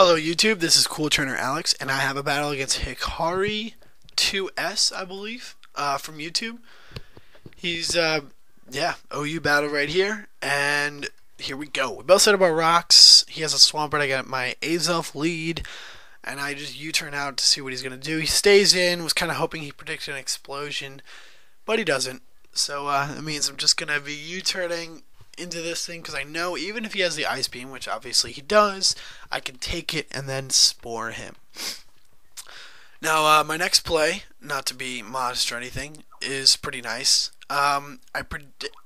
Hello YouTube, this is CoolTrainerAlex, and I have a battle against Hikari2S, I believe, from YouTube. He's, OU battle right here, and here we go. We both set up our rocks. He has a Swampert, I got my Azelf lead, and I just U-turn out to see what he's going to do. He stays in, was kind of hoping he predicted an explosion, but he doesn't. So that means I'm just going to be U-turning into this thing, because I know even if he has the Ice Beam, which obviously he does, I can take it and then spore him. Now, my next play, not to be modest or anything, is pretty nice. I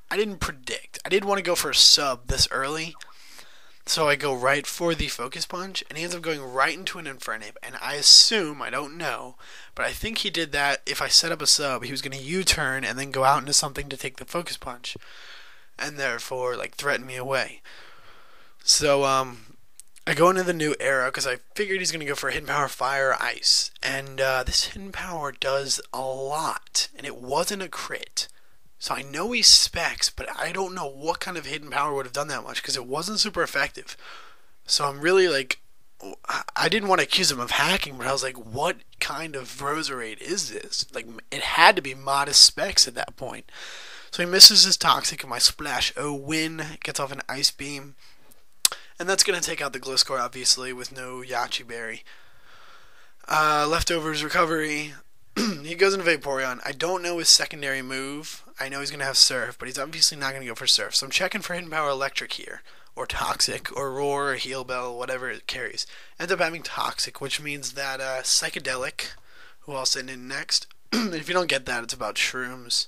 didn't predict. I didn't want to go for a sub this early, so I go right for the Focus Punch, and he ends up going right into an Infernape, and I assume, I don't know, but I think he did that if I set up a sub, he was going to U-turn and then go out into something to take the Focus Punch, and therefore, threaten me away. So, I go into the new era, because I figured he's going to go for Hidden Power Fire or Ice, and this Hidden Power does a lot, and it wasn't a crit. So I know he specs, but I don't know what kind of Hidden Power would have done that much, because it wasn't super effective. So I'm really, I didn't want to accuse him of hacking, but I was like, what kind of Roserade is this? It had to be modest specs at that point. So he misses his Toxic, and my Splash O win, gets off an Ice Beam. And that's going to take out the Glow Score, obviously, with no Yachi Berry. Leftovers Recovery. He goes into Vaporeon. I don't know his secondary move. I know he's going to have Surf, but he's obviously not going to go for Surf. So I'm checking for Hidden Power Electric here, or Toxic, or Roar, or Heal Bell, whatever it carries. Ends up having Toxic, which means that Psychedelic, who I'll send in next. If you don't get that, it's about shrooms.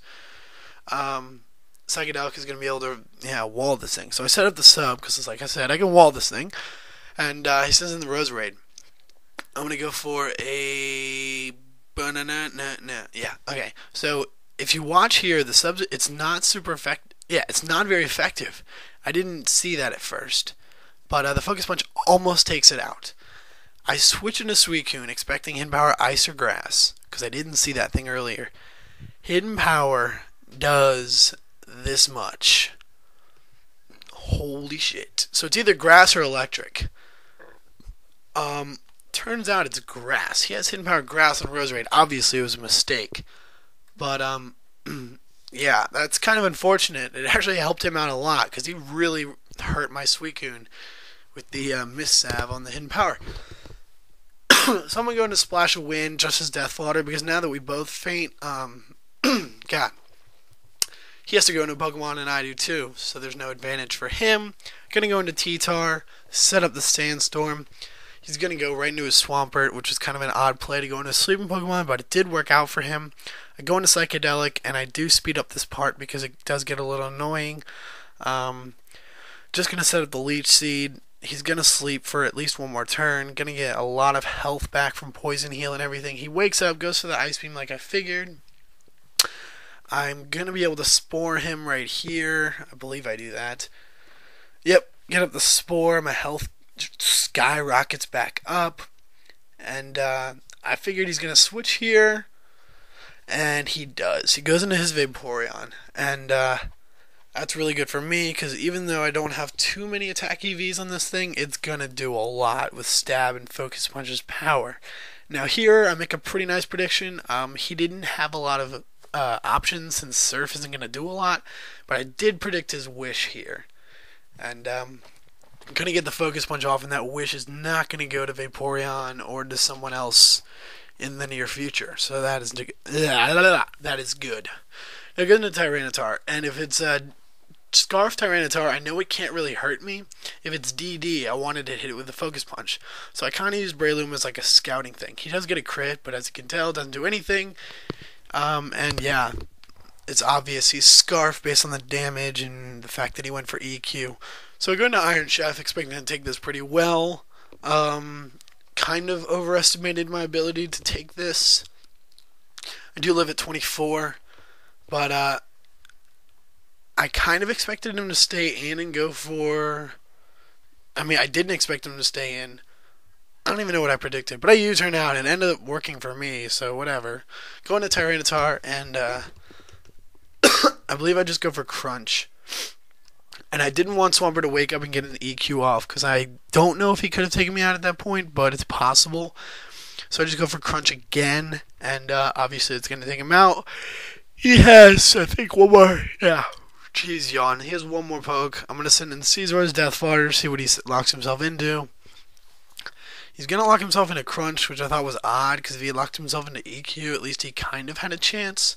Psychedelic is going to be able to, wall this thing. So I set up the sub, because like I said, I can wall this thing. And he says in the Roserade, I'm going to go for a banana. Yeah, okay. So if you watch here, the sub, it's not super effective. Yeah, it's not very effective. I didn't see that at first. But the Focus Punch almost takes it out. I switch into Suicune, expecting Hidden Power Ice or Grass, because I didn't see that thing earlier. Hidden Power does this much. Holy shit. So it's either Grass or Electric. Turns out it's Grass. He has Hidden Power Grass on Roserade. Obviously it was a mistake. But, yeah, that's kind of unfortunate. It actually helped him out a lot, because he really hurt my Suicune with the Mist Salve on the Hidden Power. So I'm going to go into Splash of Wind, just as Death Fodder, because now that we both faint, God, he has to go into Pokemon and I do too, so there's no advantage for him. Going to go into T-Tar, set up the Sandstorm. He's going to go right into his Swampert, which was kind of an odd play to go into a sleeping Pokemon, but it did work out for him. I go into Psychedelic, and I do speed up this part because it does get a little annoying. Just going to set up the Leech Seed. He's going to sleep for at least one more turn. Going to get a lot of health back from Poison Heal and everything. He wakes up, goes for the Ice Beam like I figured. I'm going to be able to Spore him right here. I believe I do that. Yep, get up the Spore. My health skyrockets back up. And I figured he's going to switch here. And he does. He goes into his Vaporeon. And that's really good for me, because even though I don't have too many attack EVs on this thing, it's going to do a lot with Stab and Focus Punch's power. Now here, I make a pretty nice prediction. He didn't have a lot of options, since Surf isn't going to do a lot, but I did predict his Wish here, and I'm going to get the Focus Punch off, and that Wish is not going to go to Vaporeon or to someone else in the near future, so that is good. Now go into Tyranitar, and if it's Scarf Tyranitar, I know it can't really hurt me. If it's DD, I wanted to hit it with the Focus Punch, so I kind of use Breloom as like a scouting thing. He does get a crit, but as you can tell, it doesn't do anything. And yeah, it's obvious he's Scarf based on the damage and the fact that he went for EQ. So I go into Iron Chef, expecting to take this pretty well. Kind of overestimated my ability to take this. I do live at 24, but I kind of expected him to stay in and go for... I didn't expect him to stay in. I don't even know what I predicted, but I U-turned out and it ended up working for me, so whatever. Going to Tyranitar, and I believe I just go for Crunch. And I didn't want Swampert to wake up and get an EQ off, because I don't know if he could have taken me out at that point, but it's possible. So I just go for Crunch again, and obviously it's going to take him out. He has, I think, one more. Yeah. Jeez, yawn. He has one more poke. I'm going to send in Caesar's Death Fodder, see what he locks himself into. He's going to lock himself into Crunch, which I thought was odd, because if he locked himself into EQ, at least he kind of had a chance.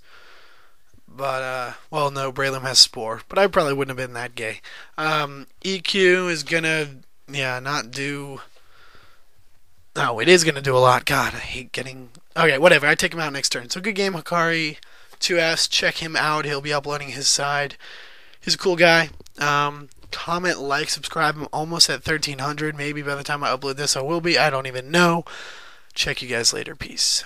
But, well, no, Braylon has Spore, but I probably wouldn't have been that gay. EQ is going to, yeah, not do... No, it is going to do a lot. God, I hate getting... Okay, whatever, I take him out next turn. So good game, Hikari2S. Check him out. He'll be uploading his side. He's a cool guy. Comment, like, subscribe. I'm almost at 1,300. Maybe by the time I upload this I will be. I don't even know. Check you guys later. Peace.